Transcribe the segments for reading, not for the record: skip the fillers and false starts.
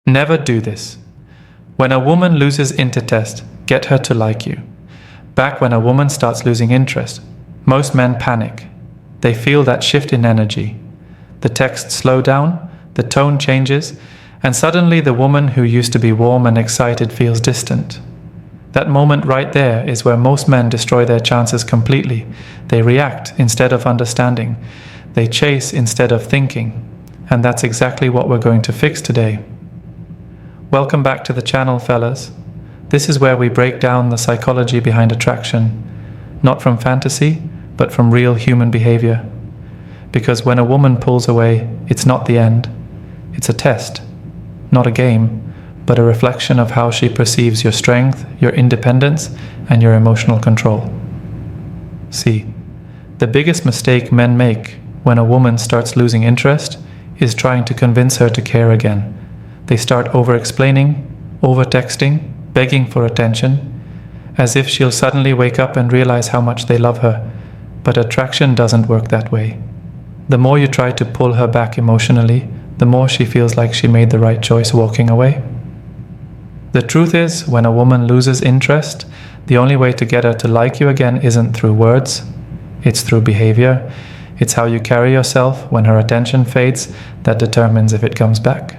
Never do this. When a woman loses interest, get her to like you. Back when a woman starts losing interest, most men panic. They feel that shift in energy. The texts slow down, the tone changes, and suddenly the woman who used to be warm and excited feels distant. That moment right there is where most men destroy their chances completely. They react instead of understanding. They chase instead of thinking. And that's exactly what we're going to fix today. Welcome back to the channel, fellas. This is where we break down the psychology behind attraction, not from fantasy, but from real human behavior. Because when a woman pulls away, it's not the end. It's a test, not a game, but a reflection of how she perceives your strength, your independence, and your emotional control. See, the biggest mistake men make when a woman starts losing interest is trying to convince her to care again. They start over-explaining, over-texting, begging for attention, as if she'll suddenly wake up and realize how much they love her. But attraction doesn't work that way. The more you try to pull her back emotionally, the more she feels like she made the right choice walking away. The truth is, when a woman loses interest, the only way to get her to like you again isn't through words, it's through behavior. It's how you carry yourself when her attention fades that determines if it comes back.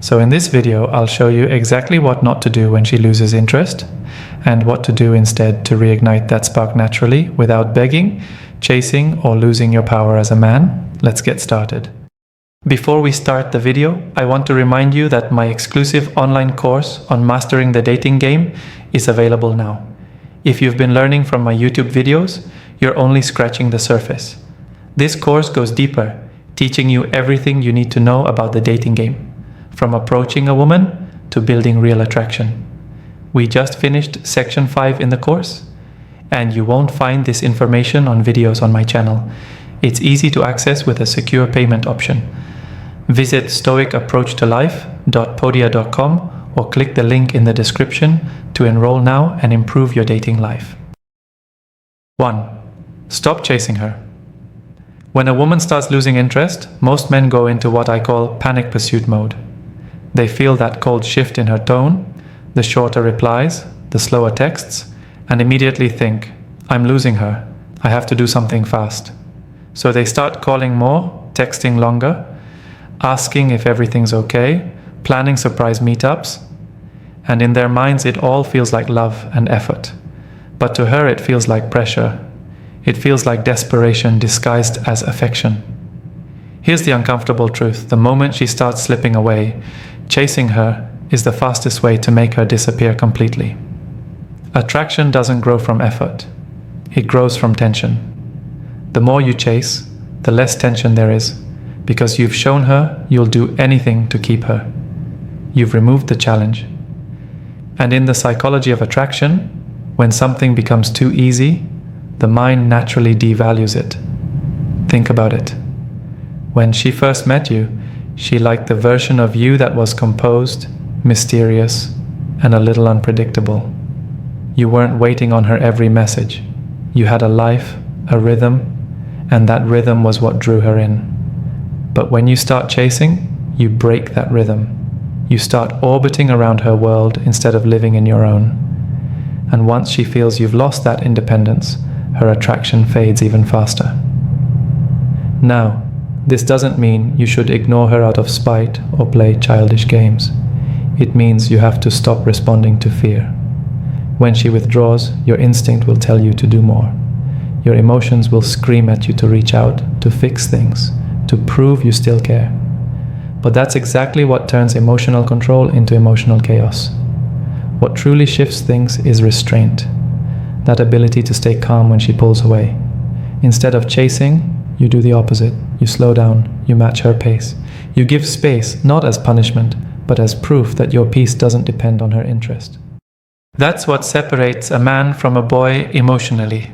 So in this video, I'll show you exactly what not to do when she loses interest, and what to do instead to reignite that spark naturally without begging, chasing, or losing your power as a man. Let's get started. Before we start the video, I want to remind you that my exclusive online course on mastering the dating game is available now. If you've been learning from my YouTube videos, you're only scratching the surface. This course goes deeper, teaching you everything you need to know about the dating game, from approaching a woman to building real attraction. We just finished section 5 in the course, and you won't find this information on videos on my channel. It's easy to access with a secure payment option. Visit stoicapproachtolife.podia.com or click the link in the description to enroll now and improve your dating life. 1. Stop chasing her. When a woman starts losing interest, most men go into what I call panic pursuit mode. They feel that cold shift in her tone, the shorter replies, the slower texts, and immediately think, I'm losing her. I have to do something fast. So they start calling more, texting longer, asking if everything's okay, planning surprise meetups, and in their minds it all feels like love and effort. But to her it feels like pressure. It feels like desperation disguised as affection. Here's the uncomfortable truth. The moment she starts slipping away, chasing her is the fastest way to make her disappear completely. Attraction doesn't grow from effort. It grows from tension. The more you chase, the less tension there is, because you've shown her you'll do anything to keep her. You've removed the challenge. And in the psychology of attraction, when something becomes too easy, the mind naturally devalues it. Think about it. When she first met you, she liked the version of you that was composed, mysterious, and a little unpredictable. You weren't waiting on her every message. You had a life, a rhythm, and that rhythm was what drew her in. But when you start chasing, you break that rhythm. You start orbiting around her world instead of living in your own. And once she feels you've lost that independence, her attraction fades even faster. Now, this doesn't mean you should ignore her out of spite or play childish games. It means you have to stop responding to fear. When she withdraws, your instinct will tell you to do more. Your emotions will scream at you to reach out, to fix things, to prove you still care. But that's exactly what turns emotional control into emotional chaos. What truly shifts things is restraint, that ability to stay calm when she pulls away. Instead of chasing, you do the opposite. You slow down, you match her pace. You give space, not as punishment, but as proof that your peace doesn't depend on her interest. That's what separates a man from a boy emotionally.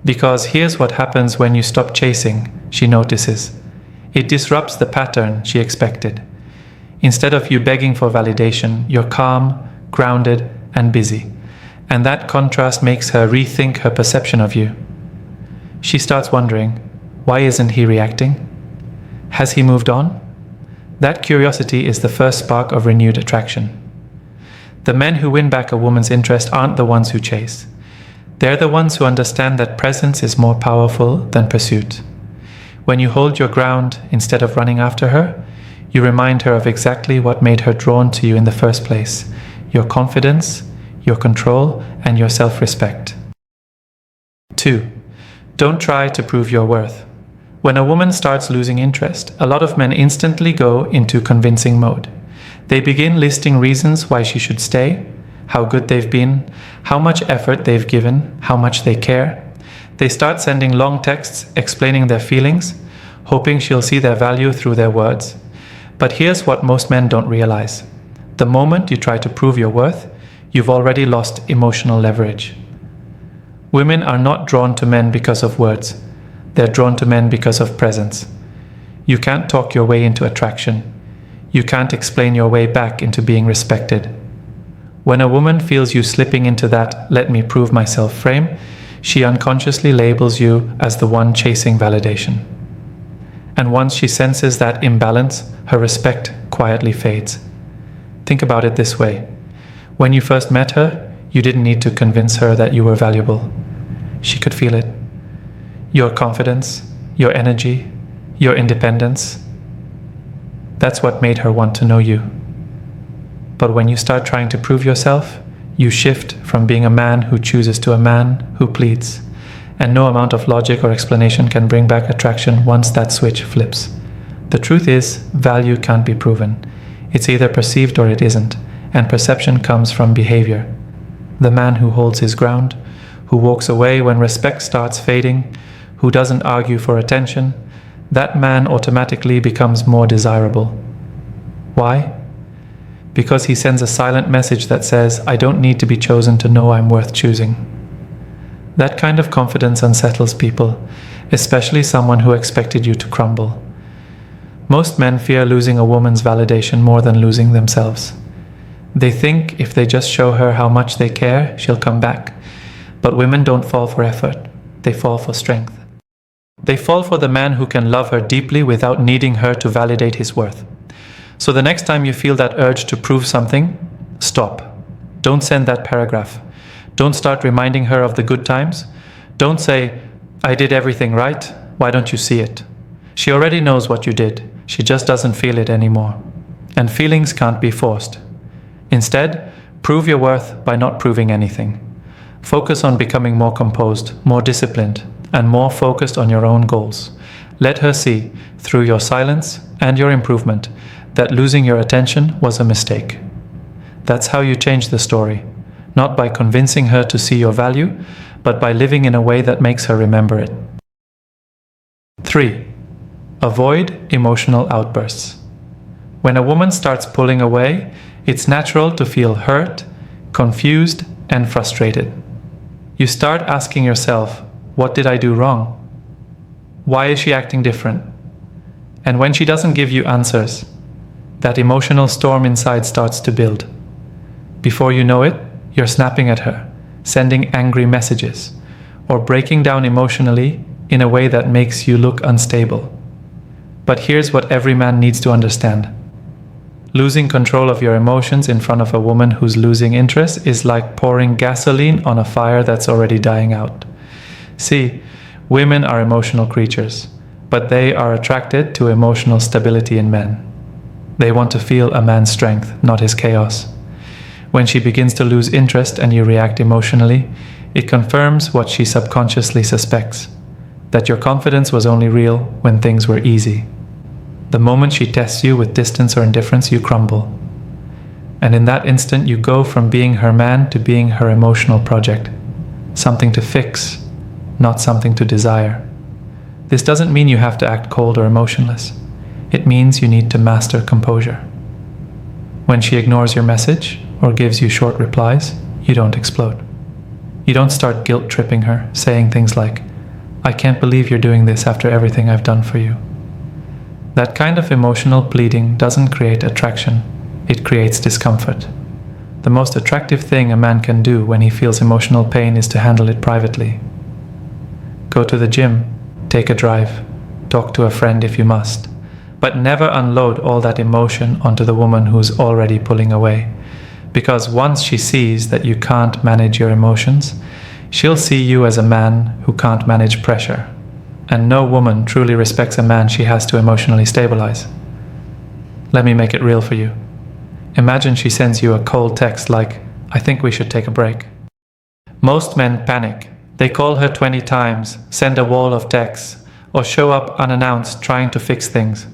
Because here's what happens when you stop chasing, she notices. It disrupts the pattern she expected. Instead of you begging for validation, you're calm, grounded, and busy. And that contrast makes her rethink her perception of you. She starts wondering, why isn't he reacting? Has he moved on? That curiosity is the first spark of renewed attraction. The men who win back a woman's interest aren't the ones who chase. They're the ones who understand that presence is more powerful than pursuit. When you hold your ground instead of running after her, you remind her of exactly what made her drawn to you in the first place: your confidence, your control, and your self-respect. 2. Don't try to prove your worth. When a woman starts losing interest, a lot of men instantly go into convincing mode. They begin listing reasons why she should stay, how good they've been, how much effort they've given, how much they care. They start sending long texts explaining their feelings, hoping she'll see their value through their words. But here's what most men don't realize. The moment you try to prove your worth, you've already lost emotional leverage. Women are not drawn to men because of words. They're drawn to men because of presence. You can't talk your way into attraction. You can't explain your way back into being respected. When a woman feels you slipping into that "let me prove myself" frame, she unconsciously labels you as the one chasing validation. And once she senses that imbalance, her respect quietly fades. Think about it this way. When you first met her, you didn't need to convince her that you were valuable. She could feel it. Your confidence, your energy, your independence. That's what made her want to know you. But when you start trying to prove yourself, you shift from being a man who chooses to a man who pleads. And no amount of logic or explanation can bring back attraction once that switch flips. The truth is, value can't be proven. It's either perceived or it isn't, and perception comes from behavior. The man who holds his ground, who walks away when respect starts fading, who doesn't argue for attention, that man automatically becomes more desirable. Why? Because he sends a silent message that says, "I don't need to be chosen to know I'm worth choosing." That kind of confidence unsettles people, especially someone who expected you to crumble. Most men fear losing a woman's validation more than losing themselves. They think if they just show her how much they care, she'll come back. But women don't fall for effort, they fall for strength. They fall for the man who can love her deeply without needing her to validate his worth. So the next time you feel that urge to prove something, stop. Don't send that paragraph. Don't start reminding her of the good times. Don't say, "I did everything right, why don't you see it?" She already knows what you did, she just doesn't feel it anymore. And feelings can't be forced. Instead, prove your worth by not proving anything. Focus on becoming more composed, more disciplined, and more focused on your own goals. Let her see, through your silence and your improvement, that losing your attention was a mistake. That's how you change the story, not by convincing her to see your value, but by living in a way that makes her remember it. 3. Avoid emotional outbursts. When a woman starts pulling away, it's natural to feel hurt, confused, and frustrated. You start asking yourself, what did I do wrong? Why is she acting different? And when she doesn't give you answers, that emotional storm inside starts to build. Before you know it, you're snapping at her, sending angry messages, or breaking down emotionally in a way that makes you look unstable. But here's what every man needs to understand. Losing control of your emotions in front of a woman who's losing interest is like pouring gasoline on a fire that's already dying out. See, women are emotional creatures, but they are attracted to emotional stability in men. They want to feel a man's strength, not his chaos. When she begins to lose interest and you react emotionally, it confirms what she subconsciously suspects, that your confidence was only real when things were easy. The moment she tests you with distance or indifference, you crumble. And in that instant, you go from being her man to being her emotional project, something to fix, not something to desire. This doesn't mean you have to act cold or emotionless. It means you need to master composure. When she ignores your message or gives you short replies, you don't explode. You don't start guilt-tripping her, saying things like, "I can't believe you're doing this after everything I've done for you." That kind of emotional pleading doesn't create attraction, it creates discomfort. The most attractive thing a man can do when he feels emotional pain is to handle it privately. Go to the gym, take a drive, talk to a friend if you must, But never unload all that emotion onto the woman who's already pulling away. Because once she sees that you can't manage your emotions, she'll see you as a man who can't manage pressure. And no woman truly respects a man she has to emotionally stabilize. Let me make it real for you. Imagine she sends you a cold text like, "I think we should take a break." Most men panic. They call her 20 times, send a wall of texts, or show up unannounced trying to fix things.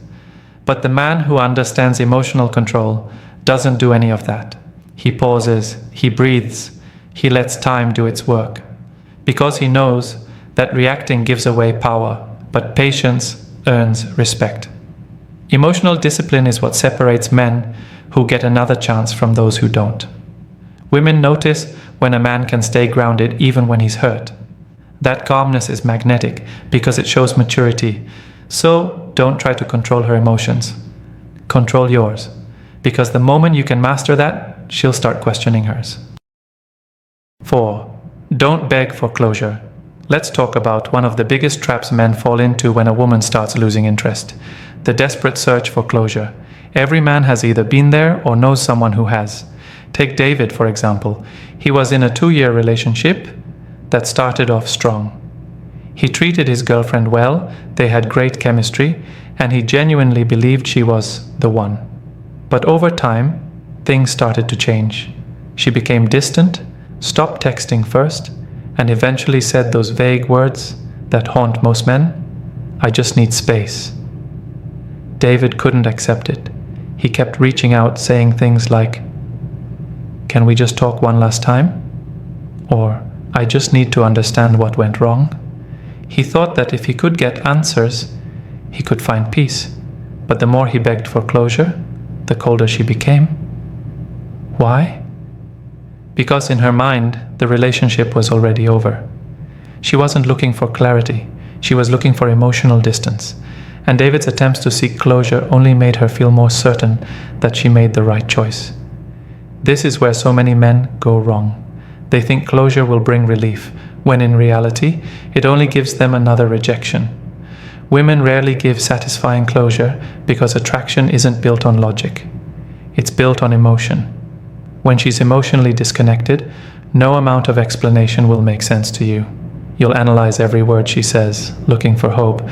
But the man who understands emotional control doesn't do any of that. He pauses, he breathes, he lets time do its work. Because he knows that reacting gives away power, but patience earns respect. Emotional discipline is what separates men who get another chance from those who don't. Women notice when a man can stay grounded even when he's hurt. That calmness is magnetic because it shows maturity. So don't try to control her emotions. Control yours. Because the moment you can master that, she'll start questioning hers. 4. Don't beg for closure. Let's talk about one of the biggest traps men fall into when a woman starts losing interest. The desperate search for closure. Every man has either been there or knows someone who has. Take David, for example. He was in a 2-year relationship that started off strong. He treated his girlfriend well, they had great chemistry, and he genuinely believed she was the one. But over time, things started to change. She became distant, stopped texting first, and eventually said those vague words that haunt most men, "I just need space." David couldn't accept it. He kept reaching out, saying things like, "Can we just talk one last time?" Or, "I just need to understand what went wrong." He thought that if he could get answers, he could find peace. But the more he begged for closure, the colder she became. Why? Because in her mind, the relationship was already over. She wasn't looking for clarity. She was looking for emotional distance. And David's attempts to seek closure only made her feel more certain that she made the right choice. This is where so many men go wrong. They think closure will bring relief, when in reality, it only gives them another rejection. Women rarely give satisfying closure because attraction isn't built on logic. It's built on emotion. When she's emotionally disconnected, no amount of explanation will make sense to you. You'll analyze every word she says, looking for hope,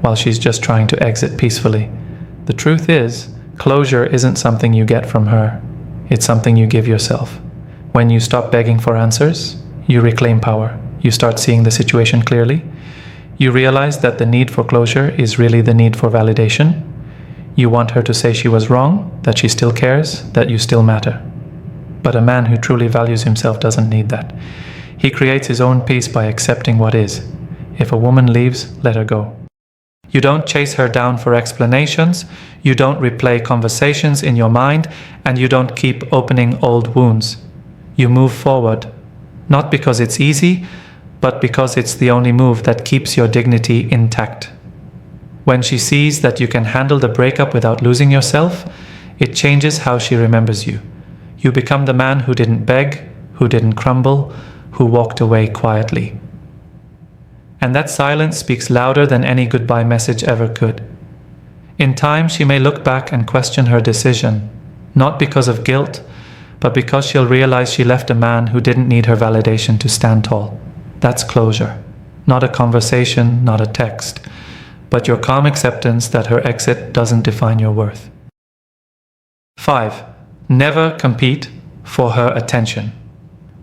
while she's just trying to exit peacefully. The truth is, closure isn't something you get from her. It's something you give yourself. When you stop begging for answers, you reclaim power. You start seeing the situation clearly. You realize that the need for closure is really the need for validation. You want her to say she was wrong, that she still cares, that you still matter. But a man who truly values himself doesn't need that. He creates his own peace by accepting what is. If a woman leaves, let her go. You don't chase her down for explanations, you don't replay conversations in your mind, and you don't keep opening old wounds. You move forward, not because it's easy, but because it's the only move that keeps your dignity intact. When she sees that you can handle the breakup without losing yourself, it changes how she remembers you. You become the man who didn't beg, who didn't crumble, who walked away quietly. And that silence speaks louder than any goodbye message ever could. In time, she may look back and question her decision, not because of guilt, but because she'll realize she left a man who didn't need her validation to stand tall. That's closure. Not a conversation, not a text, but your calm acceptance that her exit doesn't define your worth. 5. Never compete for her attention.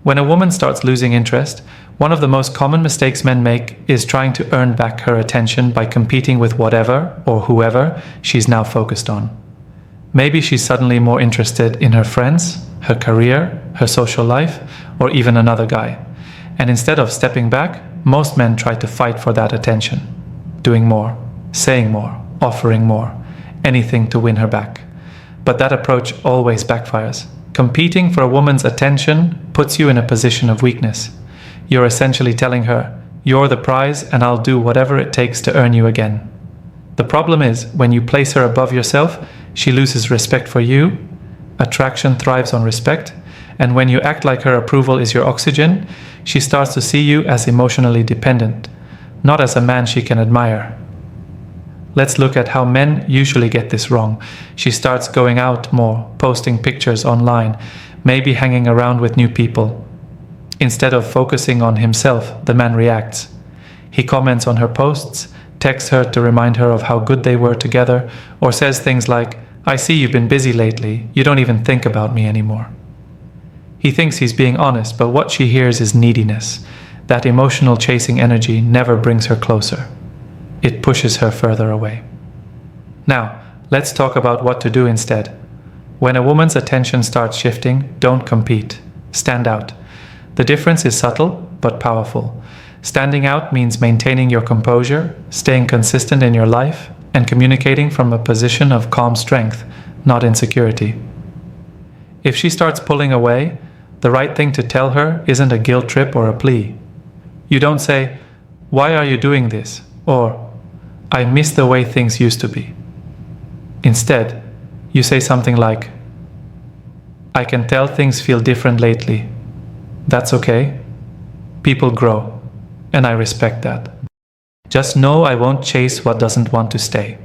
When a woman starts losing interest, one of the most common mistakes men make is trying to earn back her attention by competing with whatever or whoever she's now focused on. Maybe she's suddenly more interested in her friends, her career, her social life, or even another guy. And instead of stepping back, most men try to fight for that attention, doing more, saying more, offering more, anything to win her back. But that approach always backfires. Competing for a woman's attention puts you in a position of weakness. You're essentially telling her, "You're the prize and I'll do whatever it takes to earn you again." The problem is, when you place her above yourself, she loses respect for you. Attraction thrives on respect, and when you act like her approval is your oxygen, she starts to see you as emotionally dependent, not as a man she can admire. let's look at how men usually get this wrong. She starts going out more, posting pictures online, maybe hanging around with new people. Instead of focusing on himself, the man reacts. He comments on her posts, texts her to remind her of how good they were together, or says things like, "I see you've been busy lately, you don't even think about me anymore." He thinks he's being honest, but what she hears is neediness. That emotional chasing energy never brings her closer. It pushes her further away. Now, let's talk about what to do instead. When a woman's attention starts shifting, don't compete. Stand out. The difference is subtle, but powerful. Standing out means maintaining your composure, staying consistent in your life, and communicating from a position of calm strength, not insecurity. If she starts pulling away, the right thing to tell her isn't a guilt trip or a plea. You don't say, "Why are you doing this?" or "I miss the way things used to be." Instead, you say something like, "I can tell things feel different lately. That's okay. People grow, and I respect that. Just know I won't chase what doesn't want to stay."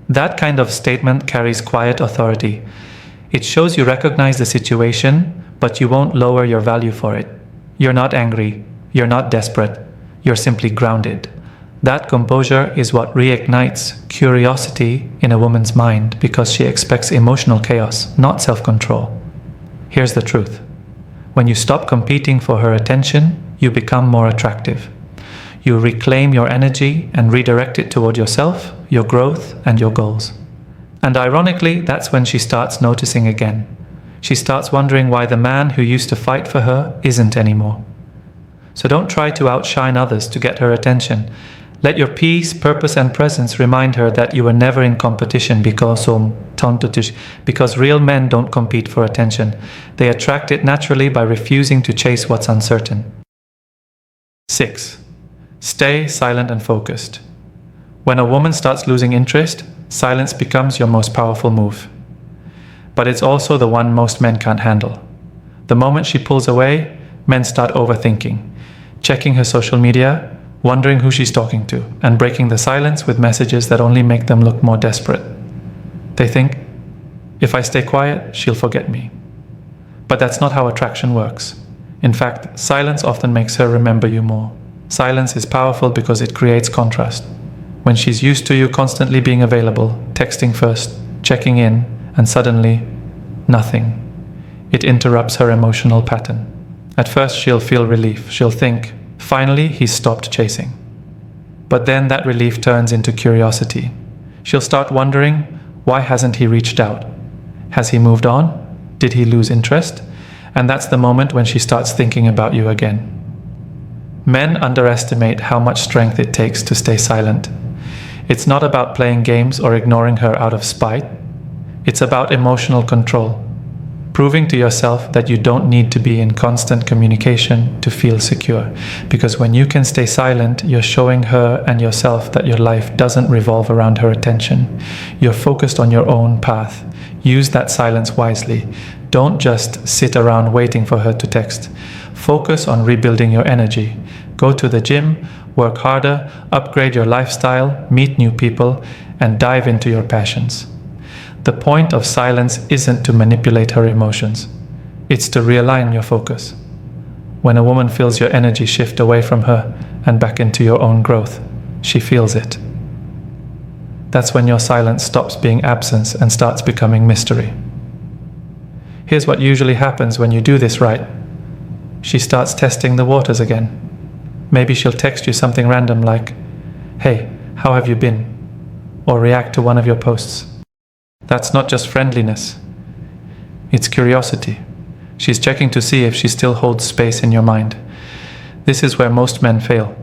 That kind of statement carries quiet authority. It shows you recognize the situation, but you won't lower your value for it. You're not angry. You're not desperate. You're simply grounded. That composure is what reignites curiosity in a woman's mind because she expects emotional chaos, not self-control. Here's the truth. When you stop competing for her attention, you become more attractive. You reclaim your energy and redirect it toward yourself, your growth, and your goals. And ironically, that's when she starts noticing again. She starts wondering why the man who used to fight for her isn't anymore. So don't try to outshine others to get her attention. Let your peace, purpose, and presence remind her that you were never in competition because real men don't compete for attention. They attract it naturally by refusing to chase what's uncertain. 6. Stay silent and focused. When a woman starts losing interest, silence becomes your most powerful move. But it's also the one most men can't handle. The moment she pulls away, men start overthinking, checking her social media, wondering who she's talking to, and breaking the silence with messages that only make them look more desperate. They think, if I stay quiet, she'll forget me. But that's not how attraction works. In fact, silence often makes her remember you more. Silence is powerful because it creates contrast. When she's used to you constantly being available, texting first, checking in, and suddenly, nothing. It interrupts her emotional pattern. At first, she'll feel relief. She'll think, finally, he's stopped chasing. But then that relief turns into curiosity. She'll start wondering, why hasn't he reached out? Has he moved on? Did he lose interest? And that's the moment when she starts thinking about you again. Men underestimate how much strength it takes to stay silent. It's not about playing games or ignoring her out of spite. It's about emotional control, proving to yourself that you don't need to be in constant communication to feel secure. Because when you can stay silent, you're showing her and yourself that your life doesn't revolve around her attention. You're focused on your own path. Use that silence wisely. Don't just sit around waiting for her to text. Focus on rebuilding your energy. Go to the gym, work harder, upgrade your lifestyle, meet new people, and dive into your passions. The point of silence isn't to manipulate her emotions. It's to realign your focus. When a woman feels your energy shift away from her and back into your own growth, she feels it. That's when your silence stops being absence and starts becoming mystery. Here's what usually happens when you do this right. She starts testing the waters again. Maybe she'll text you something random like, "Hey, how have you been?" or react to one of your posts. That's not just friendliness. It's curiosity. She's checking to see if she still holds space in your mind. This is where most men fail.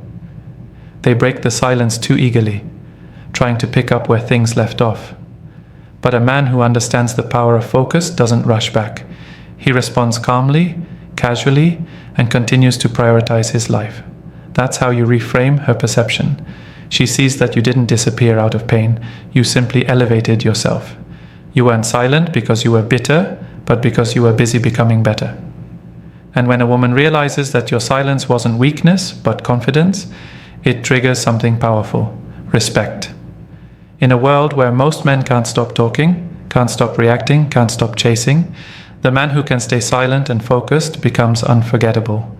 They break the silence too eagerly, trying to pick up where things left off. But a man who understands the power of focus doesn't rush back. He responds calmly, casually, and continues to prioritize his life. That's how you reframe her perception. She sees that you didn't disappear out of pain. You simply elevated yourself. You weren't silent because you were bitter, but because you were busy becoming better. And when a woman realizes that your silence wasn't weakness, but confidence, it triggers something powerful: respect. In a world where most men can't stop talking, can't stop reacting, can't stop chasing, the man who can stay silent and focused becomes unforgettable.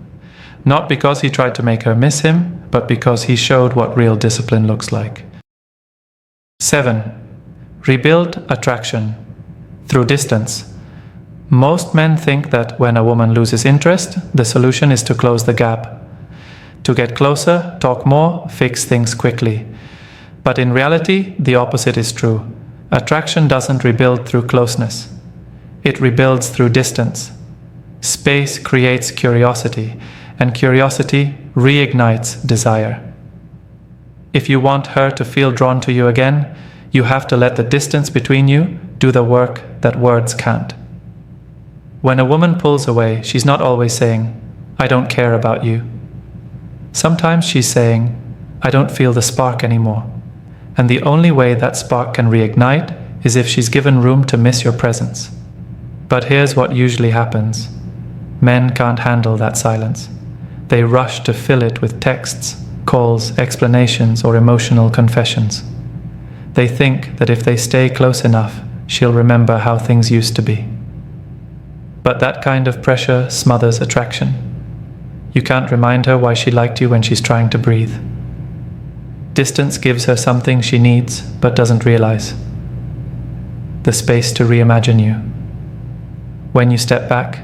Not because he tried to make her miss him, but because he showed what real discipline looks like. 7. Rebuild attraction through distance. Most men think that when a woman loses interest, the solution is to close the gap. To get closer, talk more, fix things quickly. But in reality, the opposite is true. Attraction doesn't rebuild through closeness. It rebuilds through distance. Space creates curiosity, and curiosity reignites desire. If you want her to feel drawn to you again, you have to let the distance between you do the work that words can't. When a woman pulls away, she's not always saying, "I don't care about you." Sometimes she's saying, "I don't feel the spark anymore." And the only way that spark can reignite is if she's given room to miss your presence. But here's what usually happens. Men can't handle that silence. They rush to fill it with texts, calls, explanations, or emotional confessions. They think that if they stay close enough, she'll remember how things used to be. But that kind of pressure smothers attraction. You can't remind her why she liked you when she's trying to breathe. Distance gives her something she needs but doesn't realize: the space to reimagine you. When you step back,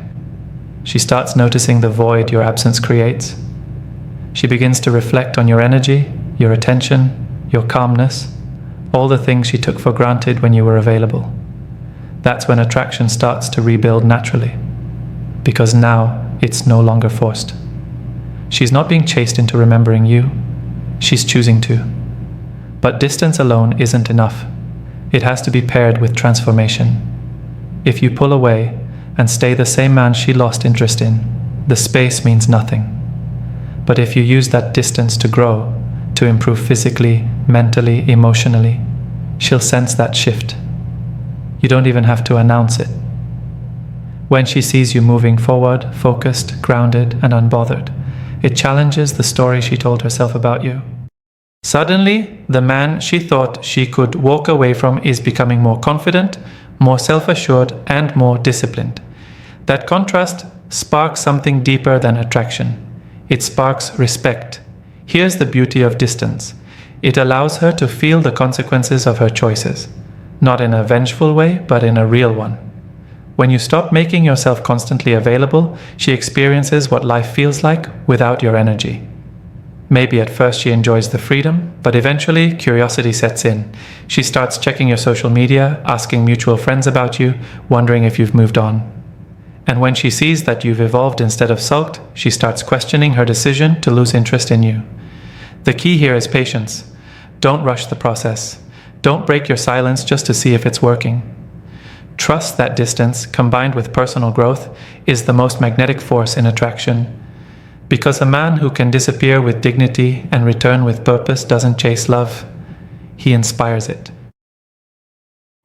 she starts noticing the void your absence creates. She begins to reflect on your energy, your attention, your calmness, all the things she took for granted when you were available. That's when attraction starts to rebuild naturally, because now it's no longer forced. She's not being chased into remembering you, she's choosing to. But distance alone isn't enough. It has to be paired with transformation. If you pull away and stay the same man she lost interest in, the space means nothing. But if you use that distance to grow, to improve physically, mentally, emotionally, she'll sense that shift. You don't even have to announce it. When she sees you moving forward, focused, grounded, and unbothered, it challenges the story she told herself about you. Suddenly, the man she thought she could walk away from is becoming more confident, more self-assured, and more disciplined. That contrast sparks something deeper than attraction. It sparks respect. Here's the beauty of distance. It allows her to feel the consequences of her choices. Not in a vengeful way, but in a real one. When you stop making yourself constantly available, she experiences what life feels like without your energy. Maybe at first she enjoys the freedom, but eventually curiosity sets in. She starts checking your social media, asking mutual friends about you, wondering if you've moved on. And when she sees that you've evolved instead of sulked, she starts questioning her decision to lose interest in you. The key here is patience. Don't rush the process. Don't break your silence just to see if it's working. Trust that distance, combined with personal growth, is the most magnetic force in attraction. Because a man who can disappear with dignity and return with purpose doesn't chase love, he inspires it.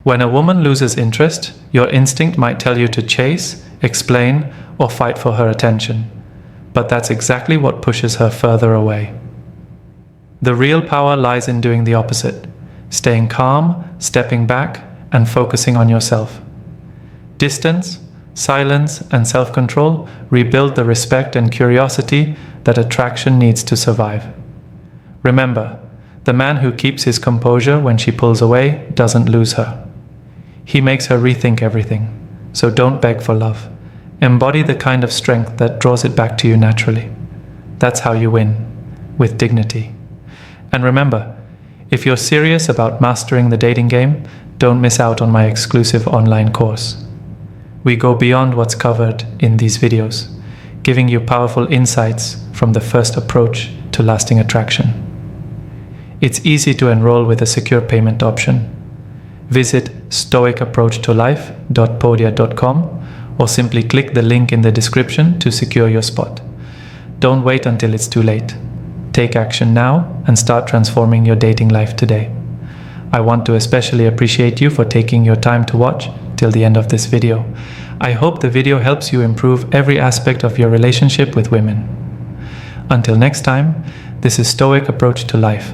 When a woman loses interest, your instinct might tell you to chase, explain, or fight for her attention. But that's exactly what pushes her further away. The real power lies in doing the opposite. Staying calm, stepping back, and focusing on yourself. Distance, silence, and self-control rebuild the respect and curiosity that attraction needs to survive. Remember, the man who keeps his composure when she pulls away doesn't lose her. He makes her rethink everything, so don't beg for love. Embody the kind of strength that draws it back to you naturally. That's how you win, with dignity. And remember, if you're serious about mastering the dating game, don't miss out on my exclusive online course. We go beyond what's covered in these videos, giving you powerful insights from the first approach to lasting attraction. It's easy to enroll with a secure payment option. Visit stoicapproachtolife.podia.com or simply click the link in the description to secure your spot. Don't wait until it's too late. Take action now and start transforming your dating life today. I want to especially appreciate you for taking your time to watch till the end of this video. I hope the video helps you improve every aspect of your relationship with women. Until next time, this is Stoic Approach to Life.